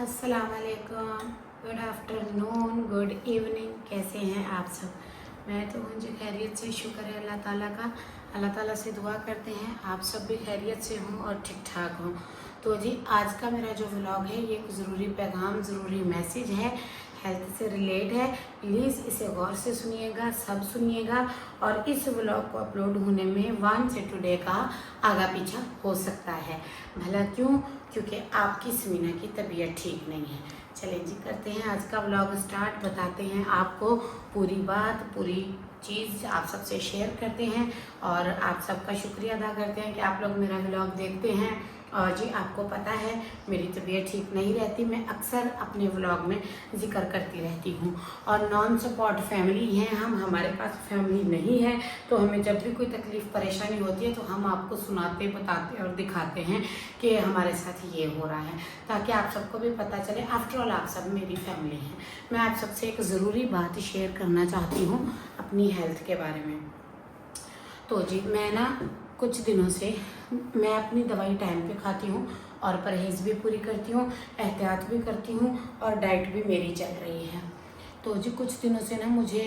अस्सलाम वालेकुम, good afternoon, good evening. कैसे हैं आप सब? मैं तो हूँ जी खैरियत से, शुक्र है अल्लाह ताला का। अल्लाह ताला से दुआ करते हैं आप सब भी खैरियत से हों और ठीक ठाक हों। तो जी आज का मेरा जो व्लॉग है ये एक ज़रूरी पैगाम, ज़रूरी मैसेज है, हेल्थ से रिलेट है। प्लीज़ इसे गौर से सुनिएगा, सब सुनिएगा। और इस व्लॉग को अपलोड होने में 1 से 2 डे का आगा पीछा हो सकता है। भला क्यों? क्योंकि आपकी समीना की तबीयत ठीक नहीं है। चलिए जी करते हैं आज का व्लॉग स्टार्ट। बताते हैं आपको पूरी बात, पूरी चीज़ आप सबसे शेयर करते हैं और आप सबका शुक्रिया अदा करते हैं कि आप लोग मेरा व्लॉग देखते हैं। और जी आपको पता है मेरी तबीयत ठीक नहीं रहती, मैं अक्सर अपने व्लॉग में जिक्र करती रहती हूँ। और नॉन सपोर्ट फैमिली हैं हम, हमारे पास फैमिली नहीं है, तो हमें जब भी कोई तकलीफ़ परेशानी होती है तो हम आपको सुनाते, बताते और दिखाते हैं कि हमारे साथ ये हो रहा है, ताकि आप सबको भी पता चले। आफ्टर ऑल आप सब मेरी फैमिली हैं। मैं आप सबसे एक ज़रूरी बात शेयर करना चाहती हूँ अपनी हेल्थ के बारे में। तो जी मैं ना कुछ दिनों से मैं अपनी दवाई टाइम पे खाती हूँ और परहेज़ भी पूरी करती हूँ, एहतियात भी करती हूँ और डाइट भी मेरी चल रही है। तो जी कुछ दिनों से ना मुझे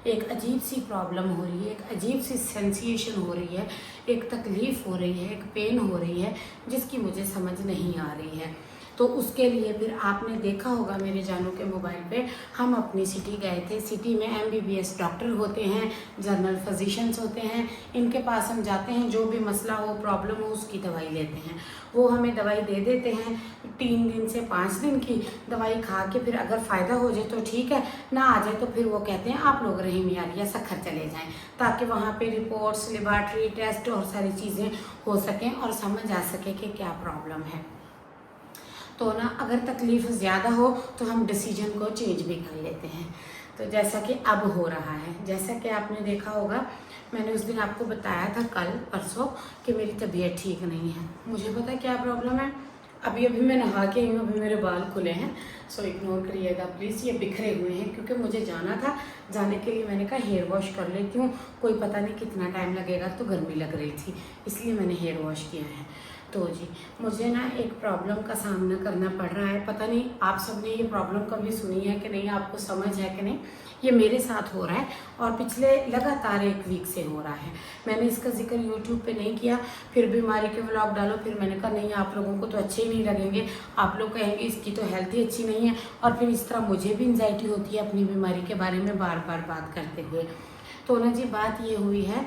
एक अजीब सी प्रॉब्लम हो रही है, एक अजीब सी सेंसेशन हो रही है, एक तकलीफ़ हो रही है, एक पेन हो रही है जिसकी मुझे समझ नहीं आ रही है। तो उसके लिए फिर आपने देखा होगा मेरे जानों के मोबाइल पे, हम अपनी सिटी गए थे। सिटी में MBBS डॉक्टर होते हैं, जनरल फिजिशियंस होते हैं, इनके पास हम जाते हैं, जो भी मसला हो, प्रॉब्लम हो, उसकी दवाई लेते हैं। वो हमें दवाई दे देते हैं 3 दिन से 5 दिन की दवाई खा के, फिर अगर फ़ायदा हो जाए तो ठीक है, ना आ जाए तो फिर वो कहते हैं आप लोग रहीम यार या सखर चले जाएं, ताकि वहाँ पे रिपोर्ट्स, लेबॉर्ट्री टेस्ट और सारी चीज़ें हो सकें और समझ आ सके कि क्या प्रॉब्लम है। तो ना अगर तकलीफ़ ज़्यादा हो तो हम डिसीजन को चेंज भी कर लेते हैं। तो जैसा कि अब हो रहा है, जैसा कि आपने देखा होगा, मैंने उस दिन आपको बताया था कल परसों कि मेरी तबीयत ठीक नहीं है। मुझे पता है क्या प्रॉब्लम है। अभी अभी मैं नहा के आई हूँ, अभी मेरे बाल खुले हैं, सो इग्नोर करिएगा प्लीज़। ये बिखरे हुए हैं क्योंकि मुझे जाना था, जाने के लिए मैंने कहा हेयर वॉश कर लेती हूँ, कोई पता नहीं कितना टाइम लगेगा, तो गर्मी लग रही थी इसलिए मैंने हेयर वॉश किया है। तो जी मुझे ना एक प्रॉब्लम का सामना करना पड़ रहा है। पता नहीं आप सबने ये प्रॉब्लम कभी सुनी है कि नहीं, आपको समझ है कि नहीं। ये मेरे साथ हो रहा है और पिछले लगातार 1 वीक से हो रहा है। मैंने इसका जिक्र YouTube पे नहीं किया, फिर बीमारी के व्लॉग डालो, फिर मैंने कहा नहीं आप लोगों को तो अच्छे ही नहीं लगेंगे, आप लोग कहेंगे इसकी तो हेल्थ ही अच्छी नहीं है। और फिर इस तरह मुझे भी एंजाइटी होती है अपनी बीमारी के बारे में बार बार बात करते हुए। तो ना जी बात ये हुई है,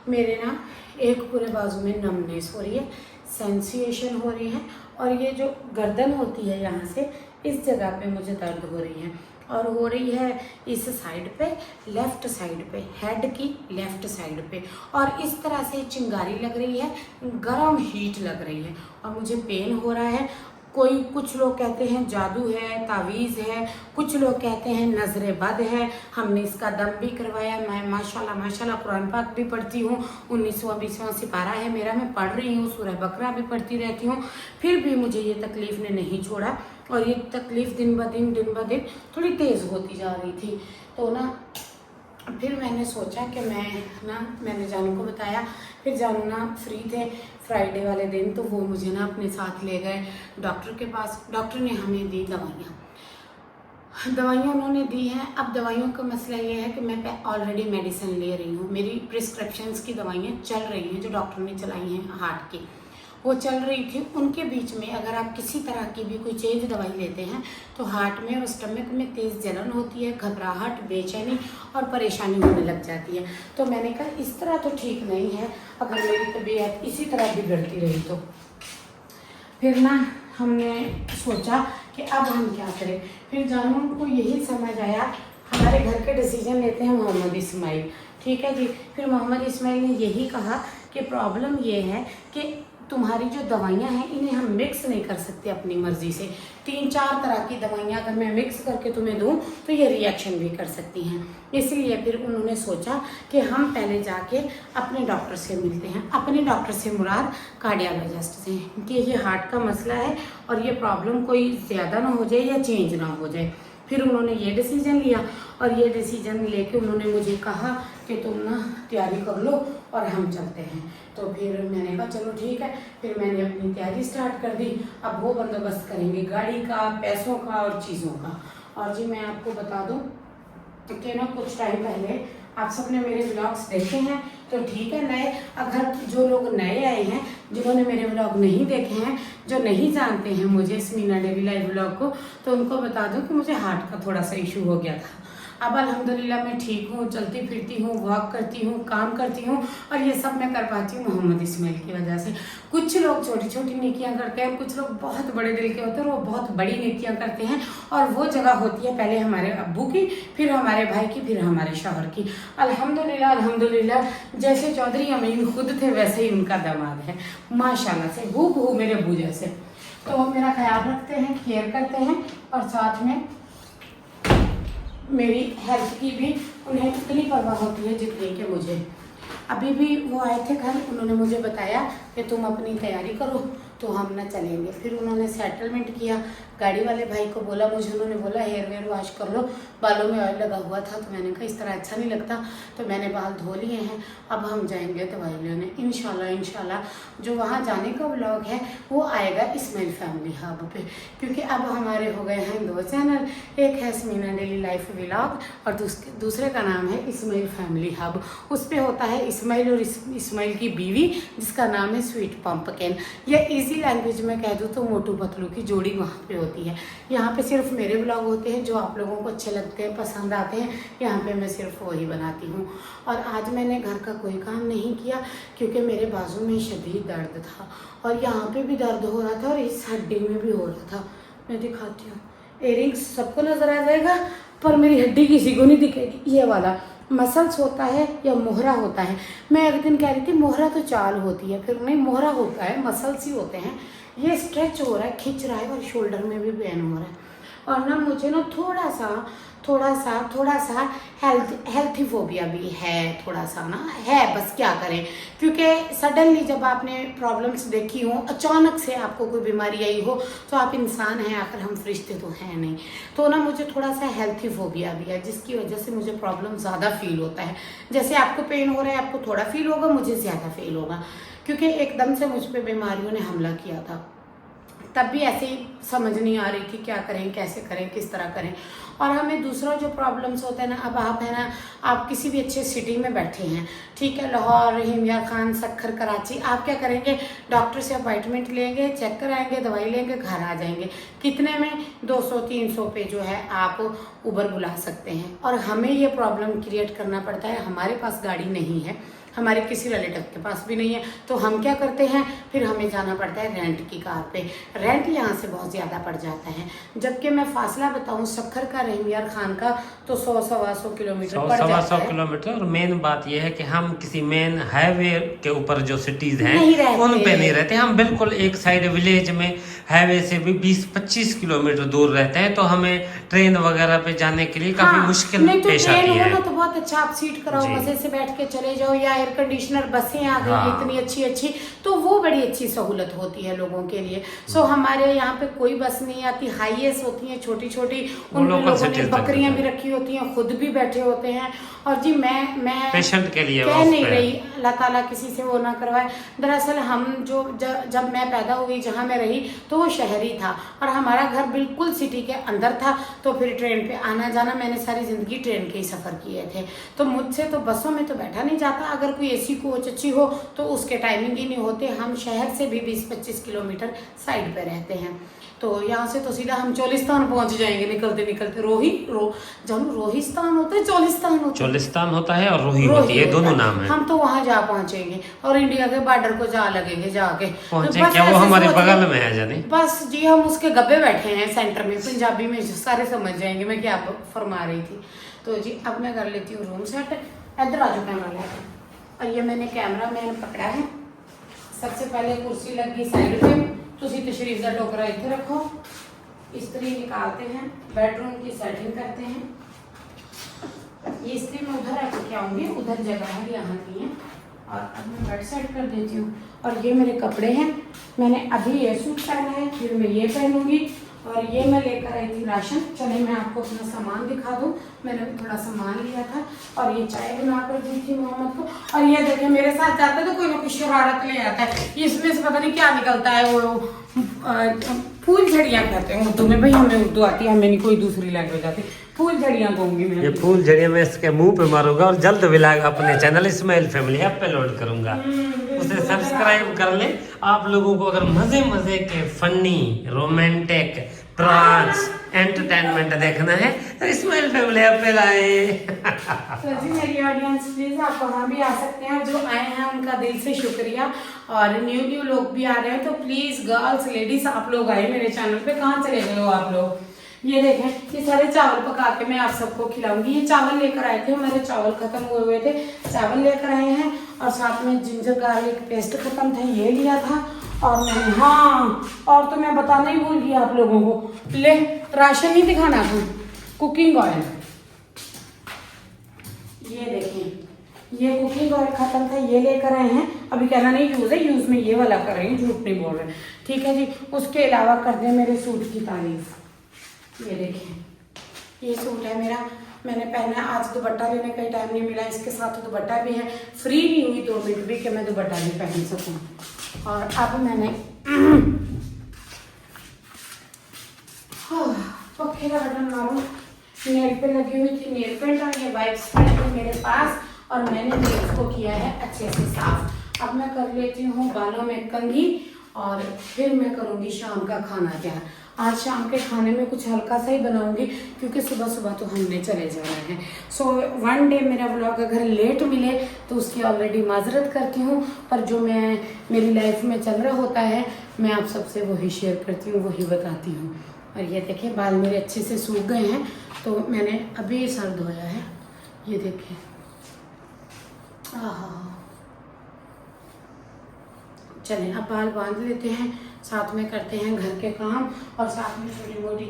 मेरे ना एक पूरे बाजू में नमनेस हो रही है, सेंसिएशन हो रही है, और ये जो गर्दन होती है यहाँ से इस जगह पे मुझे दर्द हो रही है। और हो रही है इस साइड पे, लेफ़्ट साइड पे, हेड की लेफ़्ट साइड पे। और इस तरह से चिंगारी लग रही है, गरम हीट लग रही है और मुझे पेन हो रहा है। कुछ लोग कहते हैं जादू है, तावीज़ है, कुछ लोग कहते हैं नज़र बद है। हमने इसका दम भी करवाया। मैं माशाल्लाह माशाल्लाह कुरान पाक भी पढ़ती हूँ, 19वां 20वां सिपारा है मेरा, मैं पढ़ रही हूँ, सूरह बकरा भी पढ़ती रहती हूँ, फिर भी मुझे ये तकलीफ़ ने नहीं छोड़ा। और ये तकलीफ़ दिन ब दिन थोड़ी तेज़ होती जा रही थी। तो ना फिर मैंने सोचा कि मैंने जानू को बताया। फिर जानू ना फ्री थे फ्राइडे वाले दिन, तो वो मुझे ना अपने साथ ले गए डॉक्टर के पास। डॉक्टर ने हमें दी दवाइयाँ उन्होंने दी हैं। अब दवाइयों का मसला ये है कि मैं ऑलरेडी मेडिसिन ले रही हूँ, मेरी प्रिस्क्रिप्शंस की दवाइयाँ चल रही हैं, जो डॉक्टर ने चलाई हैं हार्ट की, वो चल रही थी। उनके बीच में अगर आप किसी तरह की भी कोई चेंज दवाई लेते हैं तो हार्ट में और स्टमक में तेज़ जलन होती है, घबराहट, बेचैनी और परेशानी होने लग जाती है। तो मैंने कहा इस तरह तो ठीक नहीं है, अगर मेरी तबीयत इसी तरह बिगड़ती रही तो। फिर ना हमने सोचा कि अब हम क्या करें। फिर जानू को यही समझ आया, हमारे घर के डिसीजन लेते हैं मोहम्मद इस्माइल, ठीक है जी। फिर मोहम्मद इस्माइल ने यही कहा कि प्रॉब्लम ये है कि तुम्हारी जो दवाइयाँ हैं इन्हें हम मिक्स नहीं कर सकते अपनी मर्ज़ी से। 3-4 तरह की दवाइयाँ अगर मैं मिक्स करके तुम्हें दूँ तो ये रिएक्शन भी कर सकती हैं। इसलिए फिर उन्होंने सोचा कि हम पहले जाके अपने डॉक्टर से मिलते हैं। अपने डॉक्टर से मुराद कार्डियोलॉजिस्ट से, कि ये हार्ट का मसला है और ये प्रॉब्लम कोई ज़्यादा ना हो जाए या चेंज ना हो जाए। फिर उन्होंने ये डिसीजन लिया और ये डिसीजन लेके उन्होंने मुझे कहा कि तुम ना तैयारी कर लो और हम चलते हैं। तो फिर मैंने कहा चलो ठीक है। फिर मैंने अपनी तैयारी स्टार्ट कर दी। अब वो बंदोबस्त करेंगे गाड़ी का, पैसों का और चीज़ों का। और जी मैं आपको बता दूँ कि ना कुछ टाइम पहले आप सबने मेरे व्लॉग्स देखे हैं तो ठीक है। नए अगर जो लोग नए आए हैं, जिन्होंने मेरे व्लॉग नहीं देखे हैं, जो नहीं जानते हैं मुझे स्मीना डेली लाइफ व्लॉग को, तो उनको बता दूं कि मुझे हार्ट का थोड़ा सा इशू हो गया था। अब अल्हम्दुलिल्लाह मैं ठीक हूँ, चलती फिरती हूँ, वॉक करती हूँ, काम करती हूँ और ये सब मैं कर पाती हूँ मोहम्मद इस्माइल की वजह से। कुछ लोग छोटी छोटी नेकियां करते हैं, कुछ लोग बहुत बड़े दिल के होते हैं और वो बहुत बड़ी नेकियां करते हैं। और वो जगह होती है पहले हमारे अब्बू की, फिर हमारे भाई की, फिर हमारे शौहर की। अल्हम्दुलिल्लाह अल्हम्दुलिल्लाह, जैसे चौधरी अमीन खुद थे वैसे ही उनका दामाद है माशाल्लाह से, हूबहू मेरे अब्बू जैसे। तो मेरा ख्याल रखते हैं, केयर करते हैं और साथ में मेरी हेल्थ की भी उन्हें इतनी परवाह होती है जितनी कि मुझे। अभी भी वो आए थे घर, उन्होंने मुझे बताया कि तुम अपनी तैयारी करो तो हम ना चलेंगे। फिर उन्होंने सेटलमेंट किया, गाड़ी वाले भाई को बोला, मुझे उन्होंने बोला हेयर वेयर वॉश कर लो, बालों में ऑयल लगा हुआ था। तो मैंने कहा इस तरह अच्छा नहीं लगता, तो मैंने बाल धो लिए हैं। अब हम जाएंगे दवाई लेने इंशाल्लाह। जो वहाँ जाने का व्लॉग है वो आएगा इस्माइल फैमिली हब पे, क्योंकि अब हमारे हो गए हैं 2 चैनल। एक है स्मीना डेली लाइफ व्लॉग और दूसरे का नाम है इस्माइल फैमिली हब। उस पर होता है इस्माइल और इस्माइल की बीवी, जिसका नाम है स्वीट पंपकिन। या इजी लैंग्वेज में कह दूँ तो मोटू पतलू की जोड़ी वहाँ पे होती है। यहाँ पे सिर्फ मेरे व्लॉग होते हैं जो आप लोगों को अच्छे लगते हैं, पसंद आते हैं। यहाँ पे मैं सिर्फ वही बनाती हूँ। और आज मैंने घर का कोई काम नहीं किया क्योंकि मेरे बाजू में शदीद दर्द था और यहाँ पे भी दर्द हो रहा था और इस हड्डी में भी हो रहा था। मैं दिखाती हूँ, इयरिंग्स सबको नजर आ जाएगा पर मेरी हड्डी किसी को नहीं दिखेगी। ये वाला मसल्स होता है या मोहरा होता है। मैं एक दिन कह रही थी मोहरा तो चाल होती है, फिर नहीं मोहरा होता है, मसल्स ही होते हैं। ये स्ट्रेच हो रहा है, खिंच रहा है और शोल्डर में भी पेन हो रहा है। और ना मुझे ना थोड़ा सा हेल्थी फोबिया भी है, थोड़ा सा ना है, बस क्या करें। क्योंकि सडनली जब आपने प्रॉब्लम्स देखी हो, अचानक से आपको कोई बीमारी आई हो, तो आप इंसान हैं, आखिर हम फरिश्ते तो हैं नहीं। तो ना मुझे थोड़ा सा हेल्थी फोबिया भी है, जिसकी वजह से मुझे प्रॉब्लम ज़्यादा फील होता है। जैसे आपको पेन हो रहा है, आपको थोड़ा फील होगा, मुझे ज़्यादा फील होगा, क्योंकि एकदम से मुझ पर बीमारियों ने हमला किया था। तब भी ऐसे ही समझ नहीं आ रही थी क्या करें, कैसे करें, किस तरह करें। और हमें दूसरा जो प्रॉब्लम्स होता है ना, अब आप है ना, आप किसी भी अच्छे सिटी में बैठे हैं, ठीक है, लाहौर, हिमयार खान, सक्खर, कराची, आप क्या करेंगे, डॉक्टर से अपॉइंटमेंट लेंगे, चेक कराएंगे, दवाई लेंगे, घर आ जाएंगे। कितने में 200-300 पे जो है आप उबर बुला सकते हैं। और हमें ये प्रॉब्लम क्रिएट करना पड़ता है, हमारे पास गाड़ी नहीं है, हमारे किसी रिलेटिव के पास भी नहीं है, तो हम क्या करते हैं, फिर हमें जाना पड़ता है रेंट की कार पे। रेंट यहाँ से बहुत ज़्यादा पड़ जाता है। जबकि मैं फासला बताऊँ सक्खर का, रहमियार खान का, तो 100-125 किलोमीटर पड़ जाता है। 100-125 किलोमीटर। और मेन बात यह है कि हम किसी मेन हाईवे के ऊपर जो सिटीज हैं उन पे नहीं रहते, हम बिल्कुल एक साइड विलेज में हाईवे से भी 20-25 किलोमीटर दूर रहते हैं। तो हमें ट्रेन वगैरह पे जाने के लिए काफी मुश्किल पेश आती है। तो बहुत अच्छा, आप सीट कराओ, मजे से बैठ के चले जाओ, या एयर कंडीशनर बसें आ गई इतनी अच्छी, तो वो बड़ी अच्छी सहूलत होती है लोगों के लिए। सो हमारे यहाँ पे कोई बस नहीं आती, हाईएस होती हैं छोटी, उन लोगों ने बकरियां भी रखी होती हैं, खुद भी बैठे होते हैं। और जी मैं पेशेंट के लिए कह नहीं रही, अल्लाह ताला किसी से वो ना करवाए। दरअसल हम जब मैं पैदा हुई, जहाँ मैं रही, तो वो शहरी था और हमारा घर बिल्कुल सिटी के अंदर था। तो फिर ट्रेन पे आना जाना, मैंने सारी जिंदगी ट्रेन के ही सफर किए थे, तो मुझसे तो बसों में तो बैठा नहीं जाता। अगर कोई एसी कोच अच्छी हो तो उसके टाइमिंग ही नहीं होते। हम शहर से भी 20-25 किलोमीटर साइड पे रहते हैं, तो यहाँ से तो सीधा हम चोलिस्तान पहुंच जाएंगे निकलते जब रोहिस्तान होता है, चोलिस्तान होता है और रोही होती है, दोनों नाम है। हम तो वहाँ जा पहुंचेंगे और इंडिया के बॉर्डर को जा लगेंगे, जाके पहुंचे क्या, वो हमारे बगल में है जाने। बस जी हम उसके गब्बे बैठे हैं सेंटर में, पंजाबी में सारे समझ जाएंगे मैं क्या फरमा रही थी। तो जी अब मैं कर लेती हूँ रूम सेट। इधर आ जाओ कैमरा लेकर। और ये मैंने कैमरा मैन पकड़ा है। सबसे पहले कुर्सी लगी साइड पे, तुसी तशरीफ का टोकरा इतने रखो, इस्त्री निकालते हैं, बेडरूम की सेटिंग करते हैं। ये इस्त्री मैं उधर रख के आऊंगी, उधर जगह है, यहाँ की है। और अब मैं बेड सेट कर देती हूँ। और ये मेरे कपड़े हैं, मैंने अभी ये सूट पहना है, फिर मैं ये पहनूंगी और ये मैं लेकर आई थी राशन। चले मैं आपको अपना सामान दिखा दूँ। मैंने भी थोड़ा सामान लिया था और ये चाय बना कर दी थी मोहम्मद को। और ये देखिए मेरे साथ जाता है तो कोई ना कुछ शरारत ले आता है। इसमें से पता नहीं क्या निकलता है, वो फूल झड़ियाँ कहते हैं उर्दू में। भाई हमें उर्दू आती है, हमें नहीं कोई दूसरी लैंग्वेज आती। फूल झड़ियाँ कहूँगी मैं। ये फूल झड़ियाँ मैं इसके मुंह पे मारूंगा और जल्द व्लॉग अपने चैनल इस्माइल फैमिली ऐप पे लोड करूंगा, उसे सब्सक्राइब कर ले। आप लोगों को अगर मजे मजे के फनी रोमांटिक प्रॉन्स एंटरटेनमेंट देखना है तो इस्माइल फैमिली ऐप पे लाए। तो जी मेरी ऑडियंस प्लीज आप वहाँ भी आ सकते हैं। जो आए हैं उनका दिल से शुक्रिया। और न्यू लोग भी आ रहे हैं तो प्लीज गर्ल्स लेडीज आप लोग आए मेरे चैनल पे। कहाँ चले गए हो आप लोग? ये देखें ये सारे चावल पका के मैं आप सबको खिलाऊंगी। ये चावल लेकर आए थे, हमारे चावल खत्म हुए थे, चावल लेकर आए हैं। और साथ में जिंजर गार्लिक पेस्ट खत्म था, ये लिया था। और मैंने और तो मैं बताना ही भूल गई आप लोगों को, ले राशन नहीं दिखाना था, कुकिंग ऑयल। ये देखिए ये कुकिंग ऑयल खत्म था, ये लेकर आए हैं। अभी कहना नहीं यूज है, यूज में ये वाला कर रही हूँ, झूठ नहीं बोल रहे, ठीक है जी। उसके अलावा कर दें मेरे सूट की तारीफ। ये देखिए ये सूट है मेरा, मैंने पहना। आज दुपट्टा लेने का टाइम नहीं मिला, इसके साथ दुपट्टा भी है। फ्री नहीं हुई 2 मिनट भी कि मैं दुपट्टा भी पहन सकूं। और अब मैंने पक्के का बटन मारूं। नेल पे लगी हुई थी नेल पेंट और ये वाइप्स पड़े थे मेरे पास और मैंने नेल्स को किया है अच्छे से साफ। अब मैं कर लेती हूँ बालों में कंघी और फिर मैं करूँगी शाम का खाना तैयार। आज शाम के खाने में कुछ हल्का सा ही बनाऊंगी क्योंकि सुबह सुबह तो हमने चले जाना है। सो वन डे मेरा व्लॉग अगर लेट मिले तो उसकी ऑलरेडी माजरत करती हूँ, पर जो मैं मेरी लाइफ में चल रहा होता है मैं आप सबसे वही शेयर करती हूँ, वही बताती हूँ। और ये देखिए बाल मेरे अच्छे से सूख गए हैं तो मैंने अभी सर धोया है। ये देखिए चलें अब बाल बांध लेते हैं, साथ में करते हैं घर के काम और साथ में छोटी मोटी।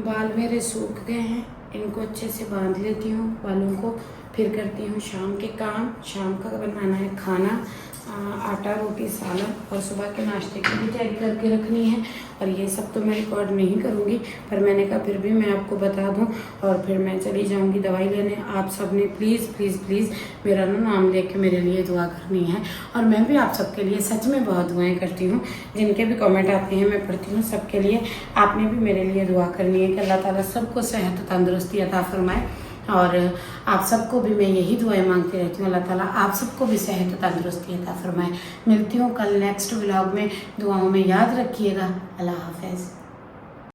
बाल मेरे सूख गए हैं, इनको अच्छे से बांध लेती हूँ बालों को, फिर करती हूँ शाम के काम। शाम का बनाना है खाना, आटा रोटी सालन और सुबह के नाश्ते की भी तैयारी करके रखनी है। और ये सब तो मैं रिकॉर्ड नहीं करूँगी, पर मैंने कहा फिर भी मैं आपको बता दूँ। और फिर मैं चली जाऊँगी दवाई लेने। आप सब ने प्लीज़ प्लीज़ प्लीज़ मेरा नाम लेके मेरे लिए दुआ करनी है। और मैं भी आप सबके लिए सच में बहुत दुआएं करती हूँ, जिनके भी कमेंट आते हैं मैं पढ़ती हूँ। सबके लिए आपने भी मेरे लिए दुआ करनी है कि अल्लाह ताला सबको सेहत तंदुरुस्ती अता फरमाए। और आप सबको भी मैं यही दुआएं मांगती रहती हूँ, अल्लाह ताला आप सबको भी सेहत तंदुरुस्ती अता फरमाए। मिलती हूँ कल नेक्स्ट व्लॉग में, दुआओं में याद रखिएगा। अल्लाह हाफ़िज़।